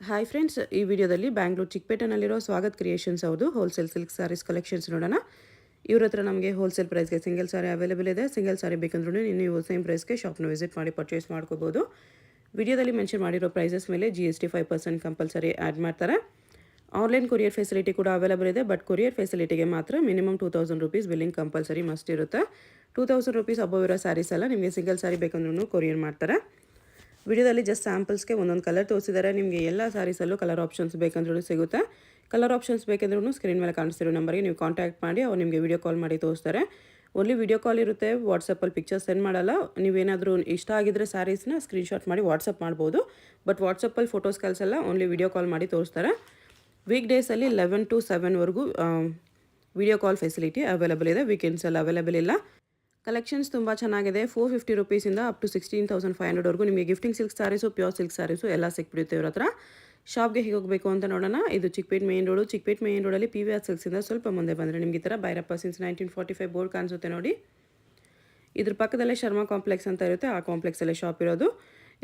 Hi friends, ಈ ವಿಡಿಯೋದಲ್ಲಿ Bangalore ಚಿಕ್ಕಪೇಟೆನಲ್ಲಿರೋ Swagath creations ಅವ್ರದ್ದು ಹೋಲ್ಸೇಲ್ ಸಿಲ್ಕ್ ಸ್ಯಾರೀಸ್ ಕಲೆಕ್ಷನ್ಸ್ ನೋಡೋಣ. ಇವ್ರ ಹತ್ರ ನಮಗೆ ಹೋಲ್ಸೇಲ್ ಪ್ರೈಸ್ಗೆ ಸಿಂಗಲ್ ಸಾರಿ ಅವೈಲೇಬಲ್ ಇದೆ. ಸಿಂಗಲ್ ಸಾರಿ ಬೇಕಂದ್ರೂ ನೀವು ಸೇಮ್ ಪ್ರೈಸ್ಗೆ ಶಾಪ್ನ ವಿಸಿಟ್ ಮಾಡಿ ಪರ್ಚೇಸ್ ಮಾಡ್ಕೋಬೋದು. ವಿಡಿಯೋದಲ್ಲಿ ಮೆನ್ಷನ್ ಮಾಡಿರೋ ಪ್ರೈಸಸ್ ಮೇಲೆ GST 5% ಕಂಪಲ್ಸರಿ ಆ್ಯಡ್ ಮಾಡ್ತಾರೆ. ಆನ್ಲೈನ್ ಕೊರಿಯರ್ ಫೆಸಿಲಿಟಿ ಕೂಡ ಅವೈಲೇಬಲ್ ಇದೆ. ಬಟ್ ಕೊರಿಯರ್ ಫೆಸಿಲಿಟಿಗೆ ಮಾತ್ರ minimum 2000 rupees billing compulsory must ಇರುತ್ತೆ. 2000 ರೂಪೀಸ್ ಅಬೋವ್ ಇರೋ ಸ್ಯಾರೀಸ್ ಎಲ್ಲ ನಿಮಗೆ ಸಿಂಗಲ್ ಸಾರಿ ಬೇಕಂದ್ರೂ ಕೊರಿಯರ್ ಮಾಡ್ತಾರೆ. ವಿಡಿಯೋದಲ್ಲಿ ಜಸ್ಟ್ ಸ್ಯಾಂಪಲ್ಸ್ಗೆ ಒಂದೊಂದು ಕಲರ್ ತೋರಿಸಿದ್ದಾರೆ. ನಿಮಗೆ ಎಲ್ಲ ಸ್ಯಾರೀಸಲ್ಲೂ ಕಲರ್ ಆಪ್ಷನ್ಸ್ ಬೇಕಂದ್ರೂ ಸಿಗುತ್ತೆ. ಕಲರ್ ಆಪ್ಷನ್ಸ್ ಬೇಕಂದ್ರೂ ಸ್ಕ್ರೀನ್ ಮೇಲೆ ಕಾಣಿಸ್ತಿರೋ ನಂಬರ್ಗೆ ನೀವು ಕಾಂಟ್ಯಾಕ್ಟ್ ಮಾಡಿ ಅವ್ರು ನಿಮಗೆ ವಿಡಿಯೋ ಕಾಲ್ ಮಾಡಿ ತೋರಿಸ್ತಾರೆ. ಓನ್ಲಿ ವಿಡಿಯೋ ಕಾಲ್ ಇರುತ್ತೆ, ವಾಟ್ಸಪ್ಪಲ್ಲಿ ಪಿಕ್ಚರ್ಸ್ ಸೆಂಡ್ ಮಾಡಲ್ಲ. ನೀವೇನಾದರೂ ಇಷ್ಟ ಆಗಿದ್ದರೆ ಸ್ಯಾರೀಸ್ನ ಸ್ಕ್ರೀನ್ಶಾಟ್ ಮಾಡಿ ವಾಟ್ಸಪ್ ಮಾಡ್ಬೋದು. ಬಟ್ ವಾಟ್ಸಪ್ಪಲ್ಲಿ ಫೋಟೋಸ್ ಕಳಿಸಲ್ಲ, ಓನ್ಲಿ ವಿಡಿಯೋ ಕಾಲ್ ಮಾಡಿ ತೋರಿಸ್ತಾರೆ. ವೀಕ್ ಡೇಸಲ್ಲಿ 11 to 7ವರೆಗೂ ವಿಡಿಯೋ ಕಾಲ್ ಫೆಸಿಲಿಟಿ ಅವೈಲೇಬಲ್ ಇದೆ. ವೀಕೆಂಡ್ಸಲ್ಲಿ ಅವೈಲೇಬಲ್ ಇಲ್ಲ. ಕಲೆಕ್ಷನ್ಸ್ ತುಂಬ ಚೆನ್ನಾಗಿದೆ. 450 ರೂಪೀಸಿಂದ ಅಪ್ ಟು 16,500ವರೆಗೂ ನಿಮಗೆ gifting silk sarees, pure silk sarees ಎಲ್ಲ ಸಿಕ್ಬಿಡುತ್ತೆ ಇವ್ರ ಹತ್ರ. ಶಾಪ್ಗೆ ಹೇಗೆ ಹೋಗಬೇಕು ಅಂತ ನೋಡೋಣ. ಇದು Chikkapete main road. Chikkapete main ರೋಡಲ್ಲಿ PVR ಸಿಲ್ಕ್ಸಿಂದ ಸ್ವಲ್ಪ ಮುಂದೆ ಬಂದರೆ ನಿಮಗೆ ಈ ಥರ ಭೈರಪ್ಪ ಸಿನ್ಸ್ 1945 ಬೋರ್ಡ್ ಕಾಣಿಸುತ್ತೆ ನೋಡಿ. ಇದ್ರ ಪಕ್ಕದಲ್ಲೇ ಶರ್ಮಾ ಕಾಂಪ್ಲೆಕ್ಸ್ ಅಂತ ಇರುತ್ತೆ. ಆ ಕಾಂಪ್ಲೆಕ್ಸಲ್ಲೇ ಶಾಪ್ ಇರೋದು.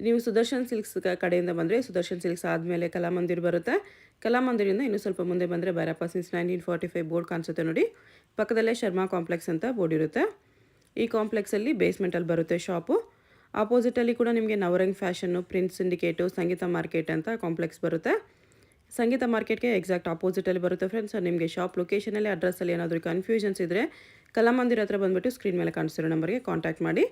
ನೀವು ಸುದರ್ಶನ್ ಸಿಲ್ಕ್ಸ್ ಕಡೆಯಿಂದ ಬಂದರೆ ಸುದರ್ಶನ್ ಸಿಲ್ಕ್ಸ್ ಆದಮೇಲೆ ಕಲಾಮಂದಿರ್ ಬರುತ್ತೆ. ಕಲಾಮಂದಿರಿಂದ ಇನ್ನೂ ಸ್ವಲ್ಪ ಮುಂದೆ ಬಂದರೆ ಭೈರಪ್ಪ ಸಿನ್ಸ್ 1945 ಬೋರ್ಡ್ ಕಾಣಿಸುತ್ತೆ ನೋಡಿ. ಪಕ್ಕದಲ್ಲೇ ಶರ್ಮಾ ಕಾಂಪ್ಲೆಕ್ಸ್ ಅಂತ ಬೋರ್ಡ್ ಇರುತ್ತೆ. ಈ ಕಾಂಪ್ಲೆಕ್ಸಲ್ಲಿ ಬೇಸ್ಮೆಂಟಲ್ಲಿ ಬರುತ್ತೆ ಶಾಪು. ಆಪೋಸಿಟಲ್ಲಿ ಕೂಡ ನಿಮಗೆ ನವರಂಗ್ ಫ್ಯಾಷನ್ನು, ಪ್ರಿನ್ಸ್ ಸಿಂಡಿಕೇಟು, ಸಂಗೀತ ಮಾರ್ಕೆಟ್ ಅಂತ ಕಾಂಪ್ಲೆಕ್ಸ್ ಬರುತ್ತೆ. ಸಂಗೀತ ಮಾರ್ಕೆಟ್ಗೆ ಎಕ್ಸಾಕ್ಟ್ ಆಪೋಸಿಟಲ್ಲಿ ಬರುತ್ತೆ ಫ್ರೆಂಡ್ಸ್. ನಿಮಗೆ ಶಾಪ್ ಲೊಕೇಶನಲ್ಲಿ ಅಡ್ರೆಸ್ಸಲ್ಲಿ ಏನಾದರೂ ಕನ್ಫ್ಯೂಷನ್ಸ್ ಇದ್ದರೆ ಕಲಾಮಂದಿರ ಹತ್ರ ಬಂದುಬಿಟ್ಟು ಸ್ಕ್ರೀನ್ ಮೇಲೆ ಕಾಣಿಸ್ತಿರೋ ನಂಬರ್ಗೆ ಕಾಂಟ್ಯಾಕ್ಟ್ ಮಾಡಿ.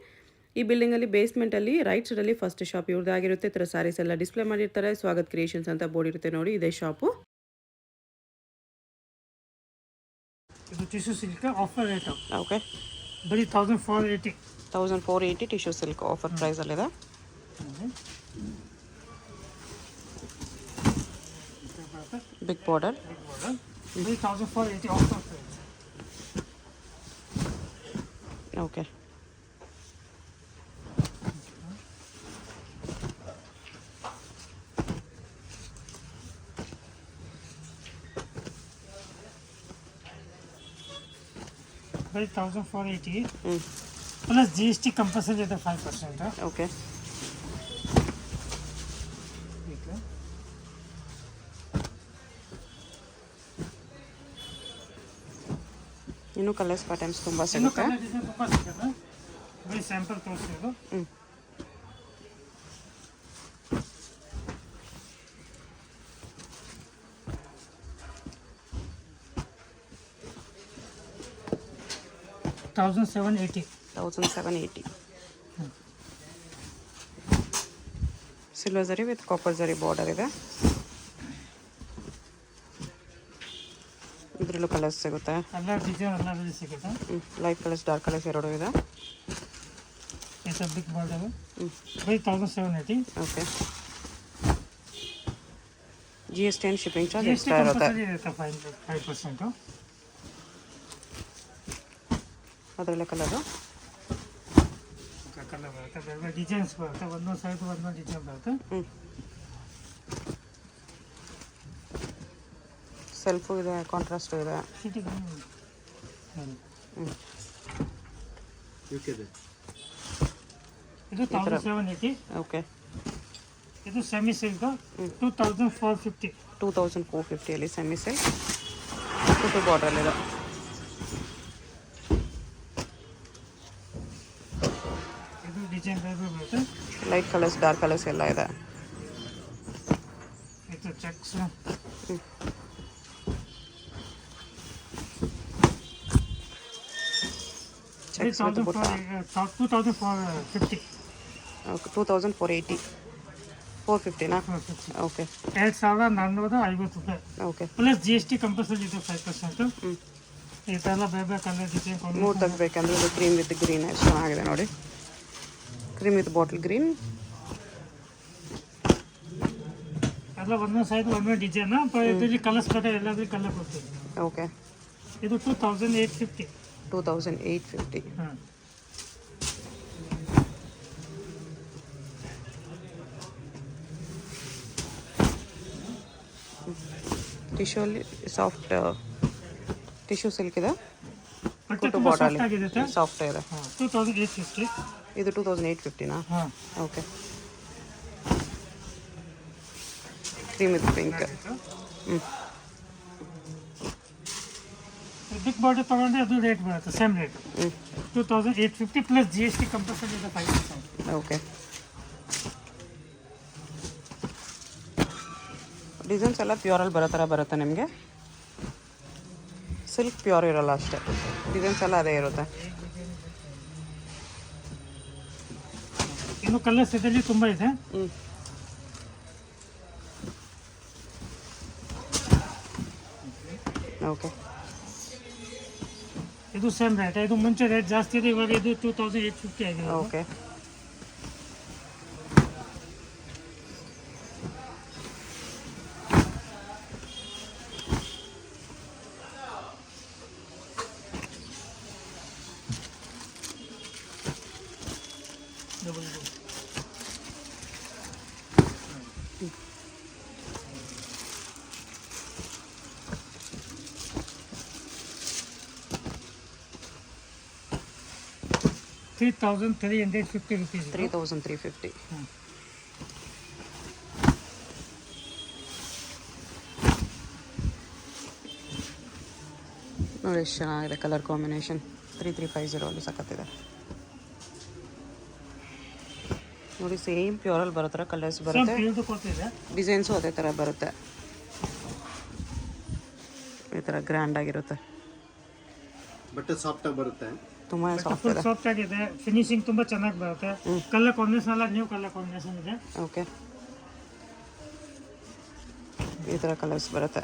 ಈ ಬಿಲ್ಡಿಂಗಲ್ಲಿ ಬೇಸ್ಮೆಂಟಲ್ಲಿ ರೈಟ್ ಸೈಡಲ್ಲಿ ಫಸ್ಟ್ ಶಾಪ್ ಇವ್ರದ್ದಾಗಿರುತ್ತೆ. ಈ ಥರ ಸ್ಯಾರೀಸ್ ಎಲ್ಲ ಡಿಸ್ಪ್ಲೇ ಮಾಡಿರ್ತಾರೆ. ಸ್ವಾಗತ್ ಕ್ರಿಯೇಷನ್ಸ್ ಅಂತ ಬೋರ್ಡ್ ಇರುತ್ತೆ ನೋಡಿ, ಇದೇ ಶಾಪು. ಇದು tissue silk offer rate okay, ಬರೀ 1480 ಟಿಶ್ಯೂ ಸಿಲ್ಕ್ ಆಫರ್ ಪ್ರೈಸಲ್ಲಿದೆ. ಬಿಗ್ ಬಾರ್ಡರ್ ಬರೀ 1480 ಆಫರ್ ಪ್ರೈಸ್. ಓಕೆ, ಬರೀ 1480 ಪ್ಲಸ್ GST ಕಂಪಲ್ಸರಿ ಇದೆ 5%. ಓಕೆ, ಇನ್ನೂ ಕಲರ್ಸ್ ಪ್ಯಾಟರ್ನ್ಸ್ ತುಂಬ ಸಿಗುತ್ತೆ. ತುಂಬ ಸಿಗುತ್ತೆ. ಬರೀ ಸ್ಯಾಂಪಲ್ ತೋರಿಸಿದ್ದು. $1,780. ಸಿಲ್ವರ್ ಜರಿ ವಿತ್ ಕಾಪರ್ ಜರಿ ಬಾರ್ಡರ್ ಇದೆ. ಇದರಲ್ಲೂ ಕಲರ್ಸ್ ಸಿಗುತ್ತೆ. ಎಲ್ಲ ಡಿಸೈನ್ ಎಲ್ಲ ಸಿಗುತ್ತೆ. ಲೈಟ್ ಕಲರ್ಸ್, ಡಾರ್ಕ್ ಕಲರ್ಸ್ ಎರಡೂ ಇದೆ. ಬಿಗ್ ಬಾರ್ಡರ್ ಬರೀ 1780. Okay, GST and shipping charge extra ಇರುತ್ತೆ. 5%. ಅದರಲ್ಲೇ ಕಲರು ಕಲರ್ ಬರುತ್ತೆ, ಬೇರೆ ಬೇರೆ ಡಿಸೈನ್ಸ್ ಬರುತ್ತೆ. ಒಂದೊಂದು ಸೈಡ್ ಒಂದೊಂದು ಡಿಸೈನ್ ಬರುತ್ತೆ. ಸೆಲ್ಫು ಇದೆ, ಕಾಂಟ್ರಾಸ್ಟು ಇದೆ. ಇದು 1780. ಓಕೆ, ಇದು semi silk 2450. 2450 semi silk two ಬಾರ್ಡ್ರಲ್ಲಿದೆ. ಇದು ಡಿಸೈನ್ ಬೇರೆ ಬರುತ್ತೆ. ಲೈಟ್ ಕಲರ್ಸ್, ಡಾರ್ಕ್ ಕಲರ್ಸ್ ಎಲ್ಲ ಇದೆ. ಇದು ಚೆಕ್ಸ್. ಚೆಕ್ಸ್ ವಿತ್ ಬುಟ್ಟ. 2450. ಓಕೆ, 2480. 450ನಾ? ಓಕೆ, 2450 ರೂಪಾಯಿ. ಓಕೆ, ಪ್ಲಸ್ GST ಕಂಪಲ್ಸರಿ ಇದೆ 5%. ಈ ಥರ ಬೇರೆ ಬೇರೆ ಕಲರ್ ಡಿಸೈನ್ ಮೂರು ತೆಗಬೇಕಂದ್ರೆ ಇದು ಕ್ರೀಮ್ ವಿತ್ ಗ್ರೀನ್ ಎಷ್ಟು ಚೆನ್ನಾಗಿದೆ ನೋಡಿ. ಕ್ರೀಮ್ ವಿತ್ ಬಾಟಲ್ ಗ್ರೀನ್ ಎಲ್ಲ ಒಂದೊಂದು ಸೈಡ್ ಒಂದೊಂದು ಡಿಸೈನ್. ಇದರಲ್ಲಿ ಕಲರ್ಸ್ ಬೇರೆ, ಎಲ್ಲಾದ್ರೂ ಕಲರ್ ಕೊಡ್ತೀವಿ. ಓಕೆ, ಇದು 2850. 2850. ಹಾಂ, ಟಿಶ್ಯೂಲಿ ಸಾಫ್ಟ್ ಟಿಶ್ಯೂ ಸಿಲ್ಕ್ ಇದೆ. ಬಟ್ಟೆ ತುಂಬ ಸಾಫ್ಟ್ ಆಗಿದೆ. ಸಾಫ್ಟ್ ಇದೆ. 2850. ಇದು 2850ನಾ? ಹಾಂ ಓಕೆ. Cream with pink. ಹ್ಞೂ ಬಿಗ್ ಬಾರ್ಡರ್ ತೊಗೊಂಡ್ರೆ ಅದು ರೇಟ್ ಬರುತ್ತೆ same rate. 2850 plus GST compulsory ಇದೆ 5%. ಓಕೆ. ಡಿಸೈನ್ಸ್ ಎಲ್ಲ ಪ್ಯೂರಲ್ಲಿ ಬರೋ ಥರ ಬರುತ್ತೆ ನಿಮಗೆ. ಸಿಲ್ಕ್ ಪ್ಯೂರ್ ಇರೋಲ್ಲ ಅಷ್ಟೇ, ಡಿಸೈನ್ಸ್ ಎಲ್ಲ ಅದೇ ಇರುತ್ತೆ. ಇನ್ನು ಕಲರ್ಸ್ ಇದರಲ್ಲಿ ತುಂಬ ಇದೆ. ಹ್ಞೂ ಓಕೆ. ಇದು ಸೇಮ್ ರೇಟ್. ಇದು ಮುಂಚೆ ರೇಟ್ ಜಾಸ್ತಿ ಇದೆ, ಇವಾಗ ಇದು 2850 ಆಗಿದೆ. ಓಕೆ. Double 3,350 rupees. 3,350. ನೋಡಿ ಎಷ್ಟು ಚೆನ್ನಾಗಿದೆ ಕಲರ್ ಕಾಂಬಿನೇಷನ್. 3350 ಅಲ್ಲಿ ಸಖತ್ತಿದೆ ನೋಡಿ. ಸೇಮ್ ಪ್ಯೂರಲ್ಲಿ ಬರೋ ಥರ ಕಲರ್ಸ್ ಬರುತ್ತೆ, ಡಿಸೈನ್ಸು ಅದೇ ಥರ ಬರುತ್ತೆ. ಈ ಥರ ಗ್ರ್ಯಾಂಡ್ ಆಗಿರುತ್ತೆ, ಬಟ್ಟೆ ಸಾಫ್ಟ್ ಆಗಿ ಬರುತ್ತೆ, ತುಂಬಾ ಸಾಫ್ಟ್ ಇದೆ, ಸಾಫ್ಟ್ ಆಗಿದೆ. ಫಿನಿಶಿಂಗ್ ತುಂಬಾ ಚೆನ್ನಾಗಿ ಬರುತ್ತೆ. ಕಲರ್ ಕಾಂಬಿನೇಷನ್ ಎಲ್ಲ ನ್ಯೂ ಕಲರ್ ಕಾಂಬಿನೇಷನ್ ಇದೆ. ಓಕೆ. ಈ ಥರ ಕಲರ್ಸ್ ಬರುತ್ತೆ.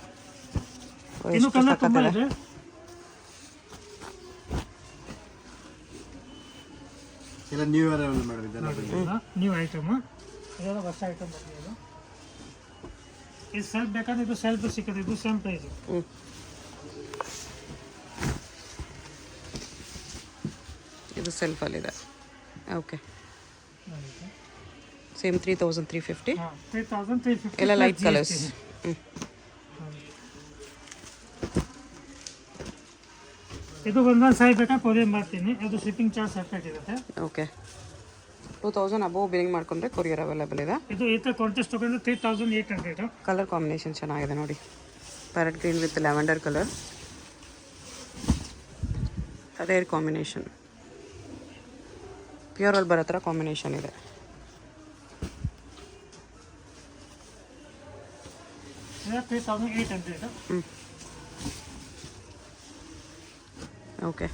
ಇನ್ನು ಕಲರ್ ತುಂಬಾ ಇದೆ. ಎಲ್ಲ ನ್ಯೂ ಅರೈವಲ್ ಮಾಡಿದ್ದಾರೆ, ನ್ಯೂ ಐಟಮ್. ಇದೆಲ್ಲ ಹೊಸ ಐಟಮ್ ಬಂದಿದೆ. ಇದು ಸೆಲ್ಫ್ ಬೇಕಾದ್ರೆ ಇದು ಸೆಲ್ಫ್ ಸಿಕ್ಕದೆ, ಇದು ಸೇಮ್ ಪ್ರೈಸ್. ಇದು ಸೆಲ್ಫಲ್ಲಿದೆ. ಓಕೆ. ಸೇಮ್ 3,350. 3,350 ಎಲ್ಲ ಲೈಟ್ ಕಲರ್ಸ್. ಇದು ಒಂದೊಂದು ಸೈಜ್ ಬೇಕಾ ಕೊರಿಯರ್ ಮಾಡ್ತೀನಿ, ಅದು ಶಿಪ್ಪಿಂಗ್ ಚಾರ್ಜ್ ಸೆಪ್ರೇಟ್ ಇರುತ್ತೆ. ಓಕೆ. 2,000 ಅಬೋವ್ ಬಿಲ್ಲಿಂಗ್ ಮಾಡ್ಕೊಂಡ್ರೆ ಕೊರಿಯರ್ ಅವೈಲೇಬಲ್ ಇದೆ. ಇದು ಈ ಥರ ಕಾಂಟೆಸ್ಟ್ ತೊಗೊಂಡ್ರೆ 3,800. ಕಲರ್ ಕಾಂಬಿನೇಷನ್ ಚೆನ್ನಾಗಿದೆ ನೋಡಿ. Parrot green with lavender colour, rare combination, ಪ್ಯೂರಲ್ಲಿ ಬರೋ ಥರ ಕಾಂಬಿನೇಷನ್ ಇದೆ. ಇದು 3,800. ಓಕೆ.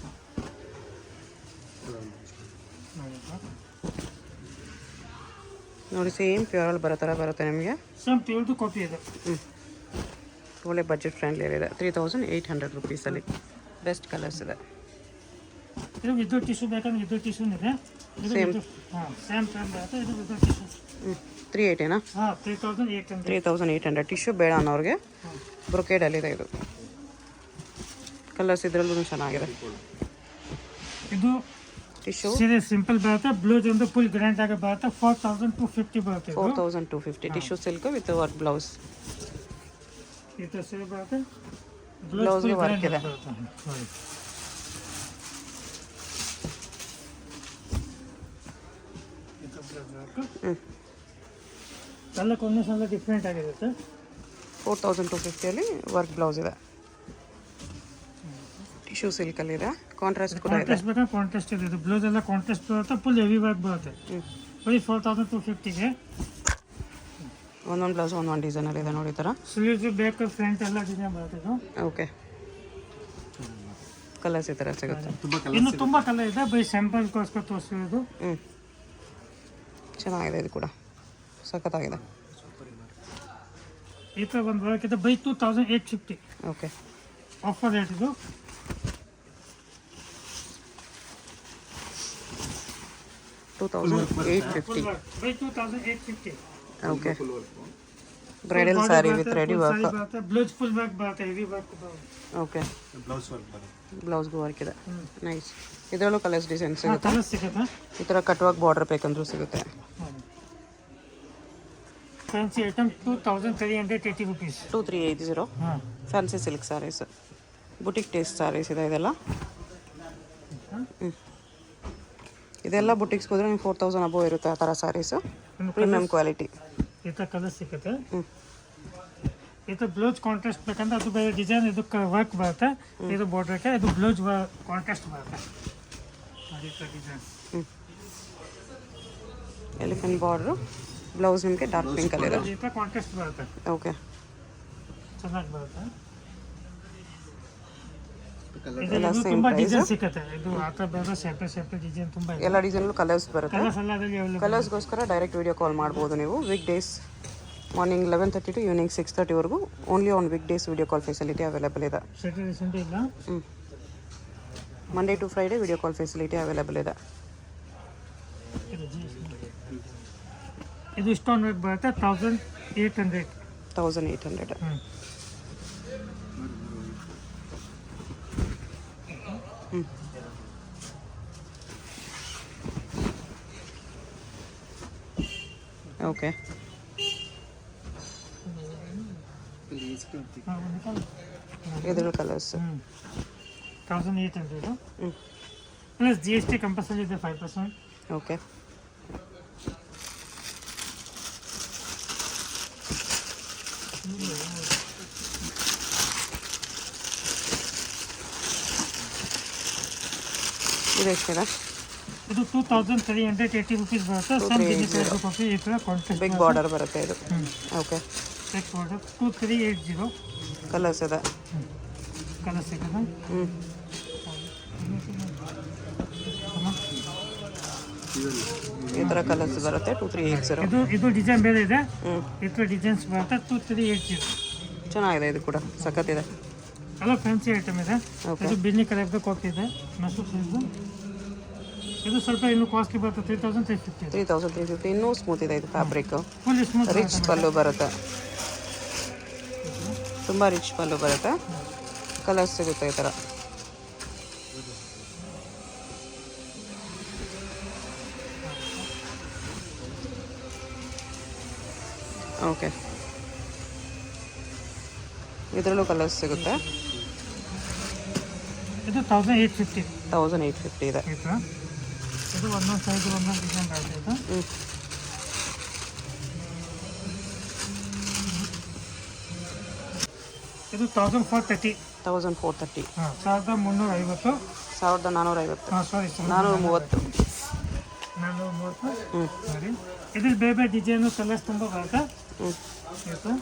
ನೋಡಿ ಸೇಮ್ ಪ್ಯೂರಲ್ಲಿ ಬರೋ ಥರ ಬರುತ್ತೆ ನಿಮಗೆ. ಸೇಮ್ ಪ್ಯೂರ್ದು ಕಾಪಿ ಇದೆ. ಒಳ್ಳೆ ಬಜೆಟ್ ಫ್ರೆಂಡ್ಲಿ ಇದೆ. 3,800 ರುಪೀಸಲ್ಲಿ ಬೆಸ್ಟ್ ಕಲರ್ಸ್ ಇದೆ. ಇದು ವಿದ್ಯುತ್ ಟಿಶ್ಯೂ ಬೇಕಂದ್ರೆ ವಿದ್ಯುತ್ ಟಿಶ್ಯೂ ಇದೆ. ಸೇಮ್ ಸೇಮ್ ಟೈಮ್ ಬರುತ್ತೆ. ಇದು ವಿದ್ಯುತ್ ಟಿಶ್ಯೂ 380ನಾ? 3,800. 3,800. ಟಿಶ್ಯೂ ಬೇಡ ಅನ್ನೋರಿಗೆ ಬ್ರೊಕೇಡಲ್ಲಿದೆ ಇದು. ಕಲರ್ಸ್ ಇದರಲ್ಲೂ ಚೆನ್ನಾಗಿದೆ. ಇದು ಟಿಶ್ಯೂ ಸೀರೆ ಸಿಂಪಲ್ ಬರುತ್ತೆ. ಬ್ಲೌಸ್ ಒಂದು ಫುಲ್ ಗ್ರ್ಯಾಂಡ್ ಆಗಿ ಬರುತ್ತೆ. 4,250 ಬರುತ್ತೆ. 4,250. Tissue silk with work blouse. ಈ ಥರ ಸೀರೆ ಬರುತ್ತೆ. ಬ್ಲೌಸ್ ವರ್ಕ್ ಇದೆ. ಕಲರ್ ಕಾಂಬಿನೇಷನ್ ಎಲ್ಲ ಡಿಫ್ರೆಂಟ್ ಆಗಿರುತ್ತೆ. 4,250ಅಲ್ಲಿ ವರ್ಕ್ ಬ್ಲೌಸ್ ಇದೆ. ಟಿಶ್ಯೂ ಸಿಲ್ಕಲ್ಲಿದೆ. ಕಾಂಟ್ರಾಸ್ಟ್ ಕೂಡ ಇದೆ. ಕಾಂಟ್ರಾಸ್ಟ್ ಬೇಕಾ ಕಾಂಟ್ರಾಸ್ಟ್ ಇದೆ. ಇದು ಬ್ಲೌಸ್ ಎಲ್ಲ ಕಾಂಟ್ರಾಸ್ಟ್ ಬರುತ್ತೆ. ಫುಲ್ ಹೆವಿ ವರ್ಕ್ ಬರುತ್ತೆ. ಬರೀ 4,250ಗೆ ಒಂದೊಂದು ಬ್ಲೌಸ್ ಒಂದೊಂದು ಡಿಸೈನಲ್ಲಿ ಇದೆ ನೋಡಿ. ಈ ಥರ ಸ್ಲೀವ್ಸ್ ಬ್ಯಾಕ್ ಫ್ರಂಟ್ ಎಲ್ಲ ಡಿಸೈನ್ ಬರುತ್ತೆ. ಇದು ಓಕೆ. ಕಲರ್ಸ್ ಈ ಥರ ಸಿಗುತ್ತೆ. ಇನ್ನು ತುಂಬ ಕಲರ್ ಇದೆ. ಬರೀ ಸ್ಯಾಂಪಲ್ಗೋಸ್ಕರ ತೋರಿಸಿರೋದು. ಚೆನ್ನಾಗಿದೆ ಇದು ಕೂಡ, ಸಖತ್ತಾಗಿದೆ. ಈ ಥರ ಒಂದು ವರ್ಕ್ ಇದೆ. ಬೈ 2,850. ಓಕೆ. ಆಫರ್ ರೇಟ್ ಇದು. 2,850. By 2,850. Okay. Bridal saree with ready work. Blouse full work ಬರುತ್ತೆ. ಹೆವಿ ವರ್ಕ್ ಬರುತ್ತೆ. ಓಕೆ. ಬ್ಲೌಸ್ ವರ್ಕ್ ಬರುತ್ತೆ. ಬ್ಲೌಸ್ಗೂ ವರ್ಕ್ ಇದೆ. ನೈಸ್. ಇದರಲ್ಲೂ ಕಲರ್ಸ್ ಡಿಸೈನ್ ಸಿಗುತ್ತೆ. ಕಲರ್ ಸಿಗುತ್ತೆ. ಈ ಥರ ಕಟ್ ವರ್ಕ್ ಬಾರ್ಡರ್ ಬೇಕಂದ್ರೂ ಸಿಗುತ್ತೆ. Fancy item 2,380 rupees. 2,380. Fancy silk sarees, boutique taste sarees ಇದೆ ಇದೆಲ್ಲ. ಇದೆಲ್ಲ ಬುಟಿಕ್ಸ್ಗೆ ಹೋದರೆ ನಿಮ್ಗೆ 4,000 ಅಬೋವ್ ಇರುತ್ತೆ ಆ ಥರ ಸ್ಯಾರೀಸು. Premium quality. ಈ ಥರ ಕಲರ್ ಸಿಗುತ್ತೆ. ಇದು ಬ್ಲೌಸ್ ಕಾಂಟ್ರಾಸ್ಟ್ ಬೇಕಂದ್ರೆ ಅದು ಬೇರೆ ಡಿಸೈನ್, ಇದು ವರ್ಕ್ ಬರುತ್ತೆ, ಇದು ಬಾರ್ಡರ್ಗೆ, ಇದು ಬ್ಲೌಸ್ ಕಾಂಟ್ರಾಸ್ಟ್ ಬರುತ್ತೆ. ನೋಡಿ ಡಿಸೈನ್ ಎಲಿಫೆಂಟ್ ಬಾರ್ಡ್ರು, ಬ್ಲೌಸ್ ನಿಮಗೆ ಡಾರ್ಕ್ ಪಿಂಕ್ ಅಲ್ಲಿ ಇದೆ. ಈ ಥರ ಕಾಂಟ್ರಾಸ್ಟ್ ಬರುತ್ತೆ, ಓಕೆ. ಚೆನ್ನಾಗಿ ಬರುತ್ತೆ. ಕಲರ್ ಇದರಲ್ಲಿ ತುಂಬಾ ಡಿಸೈನ್ ಸಿಗುತ್ತೆ. ಇದು ಆ ಥರ ಬೇರೆ ಸೆಪ್ರೇಟ್ ಡಿಸೈನ್ ತುಂಬ ಇದೆ. ಎಲ್ಲ ಡಿಸೈನಲ್ಲೂ ಕಲರ್ಸ್ ಬರುತ್ತೆ. ಕಲರ್ಸ್ ಎಲ್ಲ ಅದರಲ್ಲಿ ಅವೈಲೇಬಲ್. ಕಲರ್ಸ್ಗೋಸ್ಕರ ಡೈರೆಕ್ಟ್ ವಿಡಿಯೋ ಕಾಲ್ ಮಾಡ್ಬೋದು ನೀವು. Weekdays morning 11:30 to evening 6:30ವರೆಗೂ only on weekdays video call facility available ಇದೆ. ಸ್ಯಾಟರ್ಡೆ ಸಂಡೇ ಇಲ್ಲ. Monday to Friday video call facility available ಇದೆ. ಇದು ಸ್ಟೋನ್ ವರ್ಕ್ ಬರುತ್ತೆ 1800. 1800. ಓಕೆ. ಇದ್ರ ಕಲರ್ಸ್ 1800 ಪ್ಲಸ್ GST ಕಂಪಲ್ಸರಿ ಇದೆ 5%. ಓಕೆ. ಇದು ಎಷ್ಟಿದೆ? ಇದು 2380 ರುಪೀಸ್ ಬರುತ್ತೆ. ಸಮ್ ಡಿಜಿಟಲ್ ಕಾಪಿ ಈ ಥರ ಕಾಂಟ್ರಾಸ್ಟ್ ಬಿಗ್ ಬಾರ್ಡರ್ ಬರುತ್ತೆ ಇದು. ಓಕೆ. Check border 2380. ಕಲರ್ಸ್ ಇದೆ. ಕಲರ್ ಸಿಗುತ್ತೆ. ಈ ಥರ ಕಲರ್ಸ್ ಬರುತ್ತೆ 2380. ಇದು ಡಿಸೈನ್ ಬೇರೆ ಇದೆ. ಈ ಥರ ಡಿಸೈನ್ಸ್ ಬರುತ್ತೆ 2380. ಚೆನ್ನಾಗಿದೆ, ಇದು ಕೂಡ ಸಖತ್ತಿದೆ. ಎಲ್ಲ ಫ್ಯಾನ್ಸಿ ಐಟಮ್ ಇದೆ. ಇದು ಬಿನ್ನಿ ಕಲರ್ದು ಕಾಪಿ ಇದೆ, ಮಸೂರ್ ಸೈಜು. ಇದು ಸ್ವಲ್ಪ ಇನ್ನೂ ಕಾಸ್ಟ್ಲಿ ಬರುತ್ತೆ 3350. 3350. ಇನ್ನೂ ಸ್ಮೂತ್ ಇದೆ ಇದು ಫ್ಯಾಬ್ರಿಕ್. Full smooth. ರಿಚ್ ಪಲ್ಲು ಬರುತ್ತೆ, ತುಂಬ ರಿಚ್ ಪಲ್ಲು ಬರುತ್ತೆ. ಕಲರ್ಸ್ ಸಿಗುತ್ತೆ ಈ ಥರ. ಓಕೆ. ಇದರಲ್ಲೂ ಕಲರ್ಸ್ ಸಿಗುತ್ತೆ. ಇದು 1850. 1850 ಇದೆ. ಈ ಥರ ಇದು ಒಂದೊಂದು ಸೈಜ್ ಒಂದೊಂದು ಡಿಸೈನ್ ಬರುತ್ತೆ. ಇದು 1430. 1430. 1350. 1450. ಸಾರಿ 430. 430. ನೋಡಿ ಇದ್ರಲ್ಲಿ ಬೇರೆ ಬೇರೆ ಡಿಸೈನು ಕಲರ್ಸ್ ತುಂಬ ಬರುತ್ತೆ. ಆಯಿತು.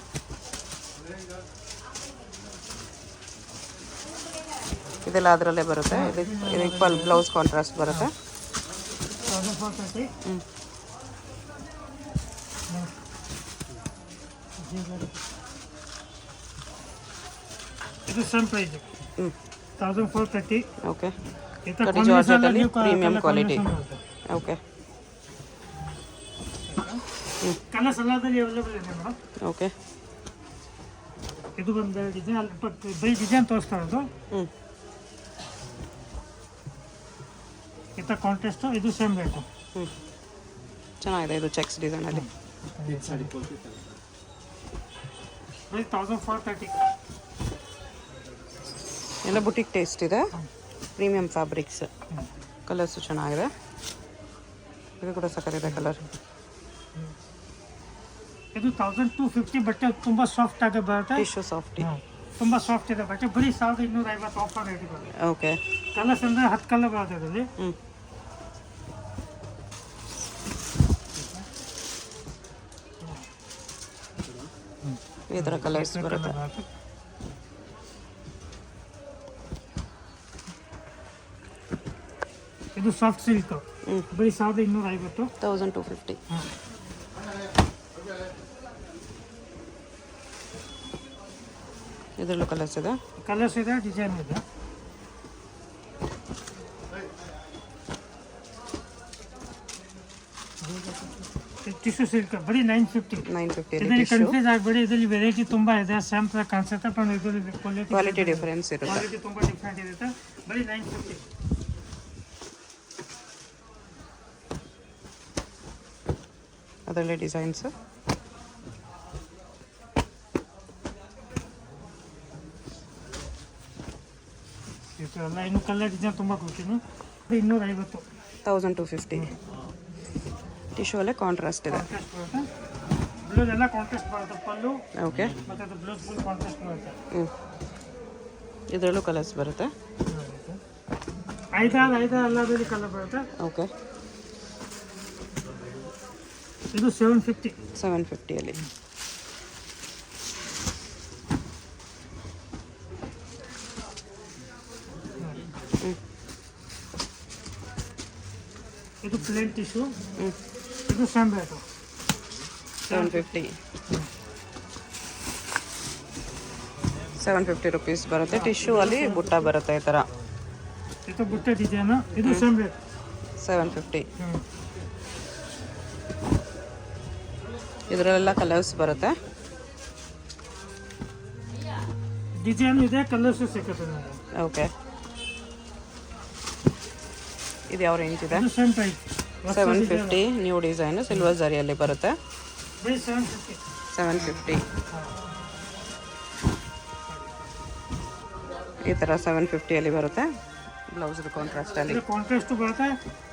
ಇದೆಲ್ಲ ಅದರಲ್ಲೇ ಬರುತ್ತೆ. ಇದಕ್ಕೆ ಬ್ಲೌಸ್ ಕಾಂಟ್ರಾಸ್ಟ್ ಬರುತ್ತೆ. 1430. ಇದು ಸೇಮ್ ಪ್ರೈಸ್ 1430. ಓಕೆ. ಈ ಥರ ಕಟಿ ಜಾರ್ಜೆಟಲ್ಲಿ ಪ್ರೀಮಿಯಂ ಕ್ವಾಲಿಟಿ. ಓಕೆ. ಕಲರ್ಸ್ ಎಲ್ಲದಲ್ಲಿ ಅವೈಲೇಬಲ್ ಇದೆ ಮೇಡಮ್. ಓಕೆ. ಇದು ಒಂದು ಡಿಸೈನ್ ಬರೀ ಡಿಸೈನ್ ತೋರಿಸ್ತಾ ಇರೋದು. ಈ ಥರ ಕಾಂಟ್ರಾಸ್ಟು. ಇದು ಸೇಮ್ ರೇಟು. ಚೆನ್ನಾಗಿದೆ ಇದು ಚೆಕ್ಸ್ ಡಿಸೈನಲ್ಲಿ. ಬರೀ 1430. ಎಲ್ಲ ಬುಟಿಕ್ ಟೇಸ್ಟ್ ಇದೆ. Premium fabrics. ಕಲರ್ಸು ಚೆನ್ನಾಗಿದೆ. ಇದು ಕೂಡ ಸಕ್ಕತ್ತಿದೆ ಕಲರ್. ಇದು 1250. ಬಟ್ಟೆ ತುಂಬ ಸಾಫ್ಟ್ ಆಗಿ ಬರುತ್ತೆ. Tissue soft. ತುಂಬ ಸಾಫ್ಟ್ ಇದೆ ಬಟ್ಟೆ. ಬರೀ 1250 ಆಫರ್ ರೇಟ್ ಬರುತ್ತೆ. ಓಕೆ. ಕಲರ್ಸ್ ಅಂದರೆ 10 ಕಲರ್ ಬರುತ್ತೆ ಇದರಲ್ಲಿ. ಈ ಥರ ಕಲರ್ಸ್ ಬರುತ್ತೆ. ಇದು ಸಾಫ್ಟ್ ಸಿಲ್ಕ್. ಬರೀ 1250. 1250. ಇದರಲ್ಲೂ ಕಲರ್ಸ್ ಇದೆ. ಕಲರ್ಸ್ ಇದೆ, ಡಿಸೈನ್ ಇದೆ. ಟಿಶ್ಯೂ ಸಿಲ್ಕ್ ಬರೀ 950. 950. ಇದರಲ್ಲಿ ಕನ್ಫ್ಯೂಸ್ ಆಗಬೇಡಿ, ಇದರಲ್ಲಿ ವೆರೈಟಿ ತುಂಬ ಇದೆ. ಸೇಮ್ ಥರ ಕಾಣಿಸುತ್ತೆ, ಬಟ್ ಇದರಲ್ಲಿ ಕ್ವಾಲಿಟಿ ಡಿಫರೆನ್ಸ್ ಇರುತ್ತೆ. ಕ್ವಾಲಿಟಿ ತುಂಬ ಡಿಫ್ರೆಂಟ್ ಇರುತ್ತೆ. ಬರೀ 950. ಅದರಲ್ಲೇ ಡಿಸೈನ್ಸ್. ಎಲ್ಲ ಇನ್ನು ಕಲರ್ ಡಿಸೈನ್ ತುಂಬ ಕೊಡ್ತೀನಿ. 250. 1250. ಟಿಶ್ಯೂ ಅಲ್ಲೇ ಕಾಂಟ್ರಾಸ್ಟ್ ಇದೆ. ಬ್ಲೌಸ್ ಎಲ್ಲ ಕಾಂಟ್ರಾಸ್ಟ್ ಬರುತ್ತೆ, ಪಲ್ಲು ಓಕೆ. ಮತ್ತು ಅದು ಬ್ಲೌಸ್ ಫುಲ್ ಕಾಂಟ್ರಾಸ್ಟ್ ಬರುತ್ತೆ. ಇದರಲ್ಲೂ ಕಲರ್ಸ್ ಬರುತ್ತೆ. ಐದಾರು ಎಲ್ಲದಲ್ಲಿ ಕಲರ್ ಬರುತ್ತೆ. ಓಕೆ. ಇದು 750. 750 ಇದು ಪ್ಲೇನ್ ಟಿಶ್ಯೂ. ಇದು ಸೇಮ್ ರೇಟು 750. 750 ರುಪೀಸ್ ಬರುತ್ತೆ. ಟಿಶ್ಯೂ ಅಲ್ಲಿ ಬುಟ್ಟ ಬರುತ್ತೆ ಈ ಥರ. ಇದು ಬುಟ್ಟೆ ಡಿಸೈನು. ಇದು ಸೇಮ್ ರೇಟ್ 750. ಇದರಲ್ಲೆಲ್ಲ ಕಲರ್ಸ್ ಬರುತ್ತೆ. ಡಿಸೈನ್ ಇದೆ, ಕಲರ್ಸು ಸಿಗುತ್ತೆ ನಿಮಗೆ. ಓಕೆ. ಇದು ಯಾವ ರೇಂಜ್ ಇದೆ? ಇದು same price 750. New design silver ಜರಿಯಲ್ಲಿ ಬರುತ್ತೆ. ಬರೀ 750. 750 ಈ ಥರ 750 ಬರುತ್ತೆ. ಬ್ಲೌಸ್ ಕಾಂಟ್ರಾಸ್ಟ್ ಅಲ್ಲಿ. ಇದು ಕಾಂಟ್ರಾಸ್ಟ್ ಬರುತ್ತೆ.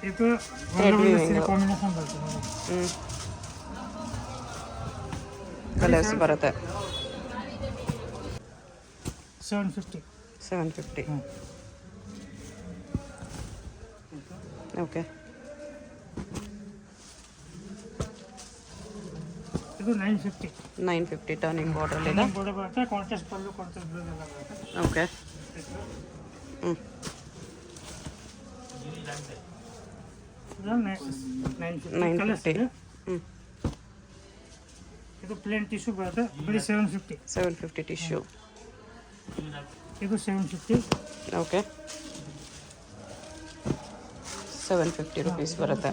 ಇದು ಕಾಂಬಿನೇಷನ್ ಬರುತ್ತೆ. ಕಲರ್ಸ್ ಬರುತ್ತೆ. 750. 750 ಓಕೆ. ಇದು 950. 950 ಟರ್ನಿಂಗ್ ಬಾರ್ಡ್ರಲ್ಲಿದೆ. ಬೋರ್ಡ್ ಬರುತ್ತೆ, ಕಾಂಟ್ರಾಸ್ಟ್ ಪಲ್ಲು, ಕಾಂಟ್ರಾಸ್ಟ್ ಬ್ಲೌಸ್ ಎಲ್ಲ ಬರುತ್ತೆ. ಓಕೆ. ಇದು 950 ಕಲರ್ಸ್ ಇದೆ. ಇದು ಪ್ಲೇನ್ ಟಿಶ್ಯೂ ಬರುತ್ತೆ, ಬರೀ 750. 750 ಟಿಶ್ಯೂ. ಇದು 750. ಓಕೆ. 750 ರುಪೀಸ್ ಬರುತ್ತೆ.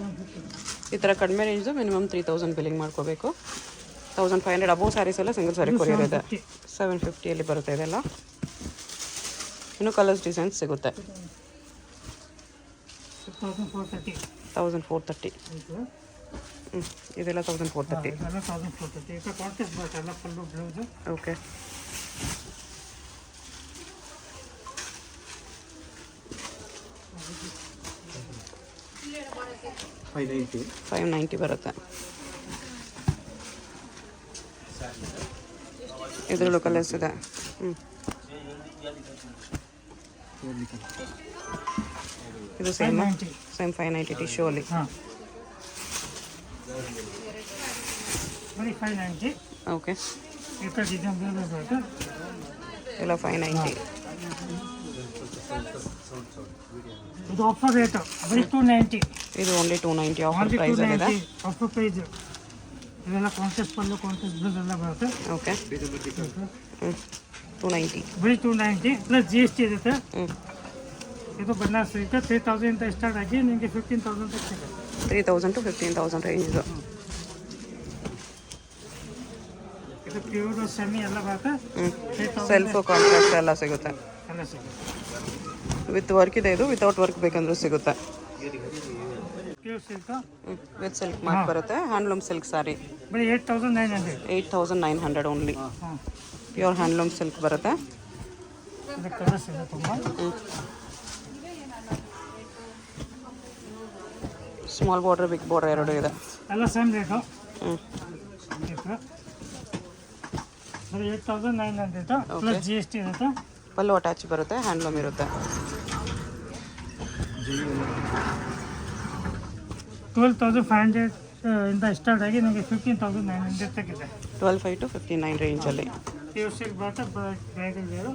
ಈ ಥರ ಕಡಿಮೆ ರೇಂಜು ಮಿನಿಮಮ್ 3000 ಬಿಲ್ಲಿಂಗ್ ಮಾಡ್ಕೋಬೇಕು. 1500 ಅಬೋವ್ ಸ್ಯಾರೀಸ್ ಎಲ್ಲ ಸಿಂಗಲ್ ಸ್ಯಾರಿ ಕೊರಿಯರ್ ಇದೆ. 750 ಬರುತ್ತೆ ಇದೆಲ್ಲ. ಇನ್ನು ಕಲರ್ಸ್ ಡಿಸೈನ್ಸ್ ಸಿಗುತ್ತೆ. 1430. 1430 ಇದೆಲ್ಲ 1430. ಇದೆಲ್ಲ 1430. ಇದು ಕಾಂಟ್ರಾಸ್ಟ್ ಬರುತ್ತೆ, ಎಲ್ಲ ಪಲ್ಲು ಬ್ಲೌಸು. ಓಕೆ. $590 ಬರುತ್ತೆ. ಇದರಲ್ಲೂ ಕಲರ್ಸ್ ಇದೆ. ಇದು ಸೇಮ್ 590 ಟಿಶ್ಯೂ ಅಲ್ಲಿ. ಹಾಂ, ಬರೀ 590. ಓಕೆ. ಈ ಥರ ಡಿಸೈನ್ ಬೇರೆ ಬರುತ್ತೆ. ಎಲ್ಲ 590. ಇದು ಆಫರ್ ರೇಟು ಬರೀ 290. ಇದು ಓನ್ಲಿ 290 ಆಫರ್ ಓನ್ಲಿ ಪ್ರೈಸ್ ಇದೆ. 290 ಆಫರ್ ಪ್ರೈಸ್. ಇದೆಲ್ಲ ಕಾಂಟ್ರಾಸ್ಟ್ ಪಲ್ಲು, ಕಾಂಟ್ರಾಸ್ಟ್ ಬ್ಲೌಸ್ ಎಲ್ಲ ಬರುತ್ತೆ. ಓಕೆ. 290 ಬರೀ 290 ಪ್ಲಸ್ GST ಇರುತ್ತೆ. ಇದು ಬನಾರಸ್ ಸಿಗುತ್ತೆ. 3000 ಅಂತ ಸ್ಟಾರ್ಟ್ ಆಗಿ ನಿಮಗೆ 15,000 ತನಕ ಸಿಗುತ್ತೆ. 3000 to 15,000 ರೇಂಜ್. ಇದು ಪ್ಯೂರ್ ಸೆಮಿ ಎಲ್ಲ ಬರುತ್ತೆ. 3000 ಸೆಲ್ಫ್ ಕಾಂಟ್ರಾಕ್ಟ್ ಎಲ್ಲ ಸಿಗುತ್ತೆ. ಎಲ್ಲ ಸಿಗುತ್ತೆ. ವಿತ್ ವರ್ಕ್ ಇದೆ. ಇದು ವಿತೌಟ್ ವರ್ಕ್ ಬೇಕಂದ್ರೂ ಸಿಗುತ್ತೆ. Pure silk with silk mark ಬರುತ್ತೆ. ಹ್ಯಾಂಡ್ಲೂಮ್ ಸಿಲ್ಕ್ ಸಾರಿ ಬರೀ 8,900. 8,900 ಓನ್ಲಿ. ಹಾಂ, ಪ್ಯೂರ್ ಹ್ಯಾಂಡ್ಲೂಮ್ ಸಿಲ್ಕ್ ಬರುತ್ತೆ. ಇದು ಕಲರ್ಸ್ ಇದೆ ತುಂಬ. ಸ್ಮಾಲ್ ಬಾರ್ಡರ್ ಬಿಗ್ ಬಾರ್ಡರ್ ಎರಡು ಇದೆ. ಎಲ್ಲ ಸೇಮ್ ರೇಟು. ಬರೀ 8,900 ಪ್ಲಸ್ GST ಇರುತ್ತೆ. ಪಲ್ಲು ಅಟ್ಯಾಚ್ ಬರುತ್ತೆ. ಹ್ಯಾಂಡ್ಲೂಮ್ ಇರುತ್ತೆ. 12,500 ಇಂದ ಸ್ಟಾರ್ಟ್ ಆಗಿ ನಿಮಗೆ 15,900 ತಗಿದೆ. 12,500 to 59 ರೇಂಜಲ್ಲಿ. ಪ್ಯೂರ್ ಸಿಲ್ಕ್ ಬರುತ್ತೆ. ಬ್ಯಾಗಿಂಗರು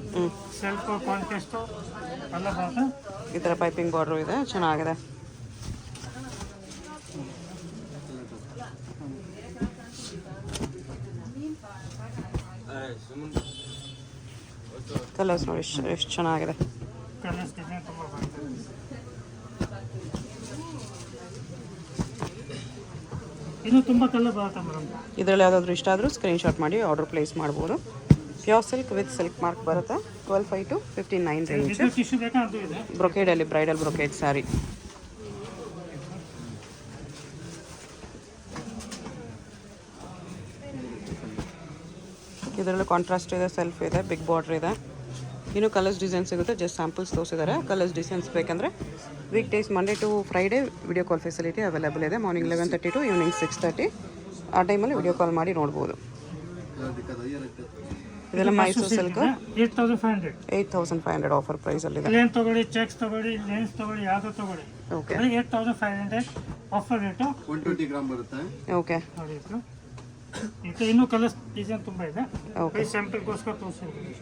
ಸೆಲ್ಫ್ ಕಾಂಟ್ರಾಸ್ಟು ಎಲ್ಲ ಬರುತ್ತೆ. ಈ ಥರ ಪೈಪಿಂಗ್ ಬಾರ್ಡ್ರು ಇದೆ. ಚೆನ್ನಾಗಿದೆ. ಕಲರ್ಸ್ ನೋಡಿ ಎಷ್ಟು ಚೆನ್ನಾಗಿದೆ. ಕಲರ್ಸ್ ಡಿಸೈನ್ ತುಂಬ ಬರುತ್ತೆ. ಇನ್ನು ತುಂಬ ಕಲರ್ ಬರುತ್ತೆ ಮೇಡಮ್. ಇದರಲ್ಲಿ ಯಾವುದಾದ್ರೂ ಇಷ್ಟ ಆದರೂ ಸ್ಕ್ರೀನ್ಶಾಟ್ ಮಾಡಿ ಆರ್ಡರ್ ಪ್ಲೇಸ್ ಮಾಡ್ಬೋದು. Pure silk with silk mark ಬರುತ್ತೆ. 12,500 to 59 ರೇಂಜ್. ಇದು ಟಿಶ್ಯೂ ಬೇಕಾ ಅದು ಇದೆ. ಬ್ರೊಕೇಡಲ್ಲಿ ಬ್ರೈಡಲ್ ಬ್ರೊಕೇಡ್ ಸ್ಯಾರಿ. ಇದರಲ್ಲೂ ಕಾಂಟ್ರಾಸ್ಟ್ ಇದೆ, ಸೆಲ್ಫ್ ಇದೆ, ಬಿಗ್ ಬಾರ್ಡ್ರ್ ಇದೆ. ಇನ್ನೂ ಕಲರ್ಸ್ ಡಿಸೈನ್ ಸಿಗುತ್ತೆ. ಜಸ್ಟ್ ಸ್ಯಾಂಪಲ್ಸ್ ತೋರಿಸಿದ್ದಾರೆ. ಕಲರ್ಸ್ ಡಿಸೈನ್ಸ್ ಬೇಕಂದರೆ weekdays Monday to Friday video call facility available ಇದೆ. Morning 11:30 to evening 6:30. ಆ ಟೈಮಲ್ಲಿ ವಿಡಿಯೋ ಕಾಲ್ ಮಾಡಿ ನೋಡ್ಬೋದು. ದಿಕ್ಕದ ಏನಾಗ್ತದೆ ಇದೆಲ್ಲ ಮೈಸೂರು ಸಿಲ್ಕ್ 8500. 8500 ಆಫರ್ ಪ್ರೈಸಲ್ಲಿದೆ. ಪ್ಲೇನ್ ತಗೊಳ್ಳಿ, ಚೆಕ್ಸ್ ತಗೊಳ್ಳಿ, ಲೆನ್ಸ್ ತಗೊಳ್ಳಿ, ಯಾವುದು ತಗೊಳ್ಳಿ, ಓಕೆ 8500 ಆಫರ್ ರೇಟು. 120 ಗ್ರಾಮ್ ಬರುತ್ತೆ. ಓಕೆ ನೋಡಿ ಇದು. ಈಗ ಇನ್ನೂ ಕಲರ್ಸ್ ಡಿಸೈನ್ ತುಂಬ ಇದೆ. ಓಕೆ ಸ್ಯಾಂಪಲ್ಗೋಸ್ಕರ ತೋರಿಸಿದ್ದೀನಿ.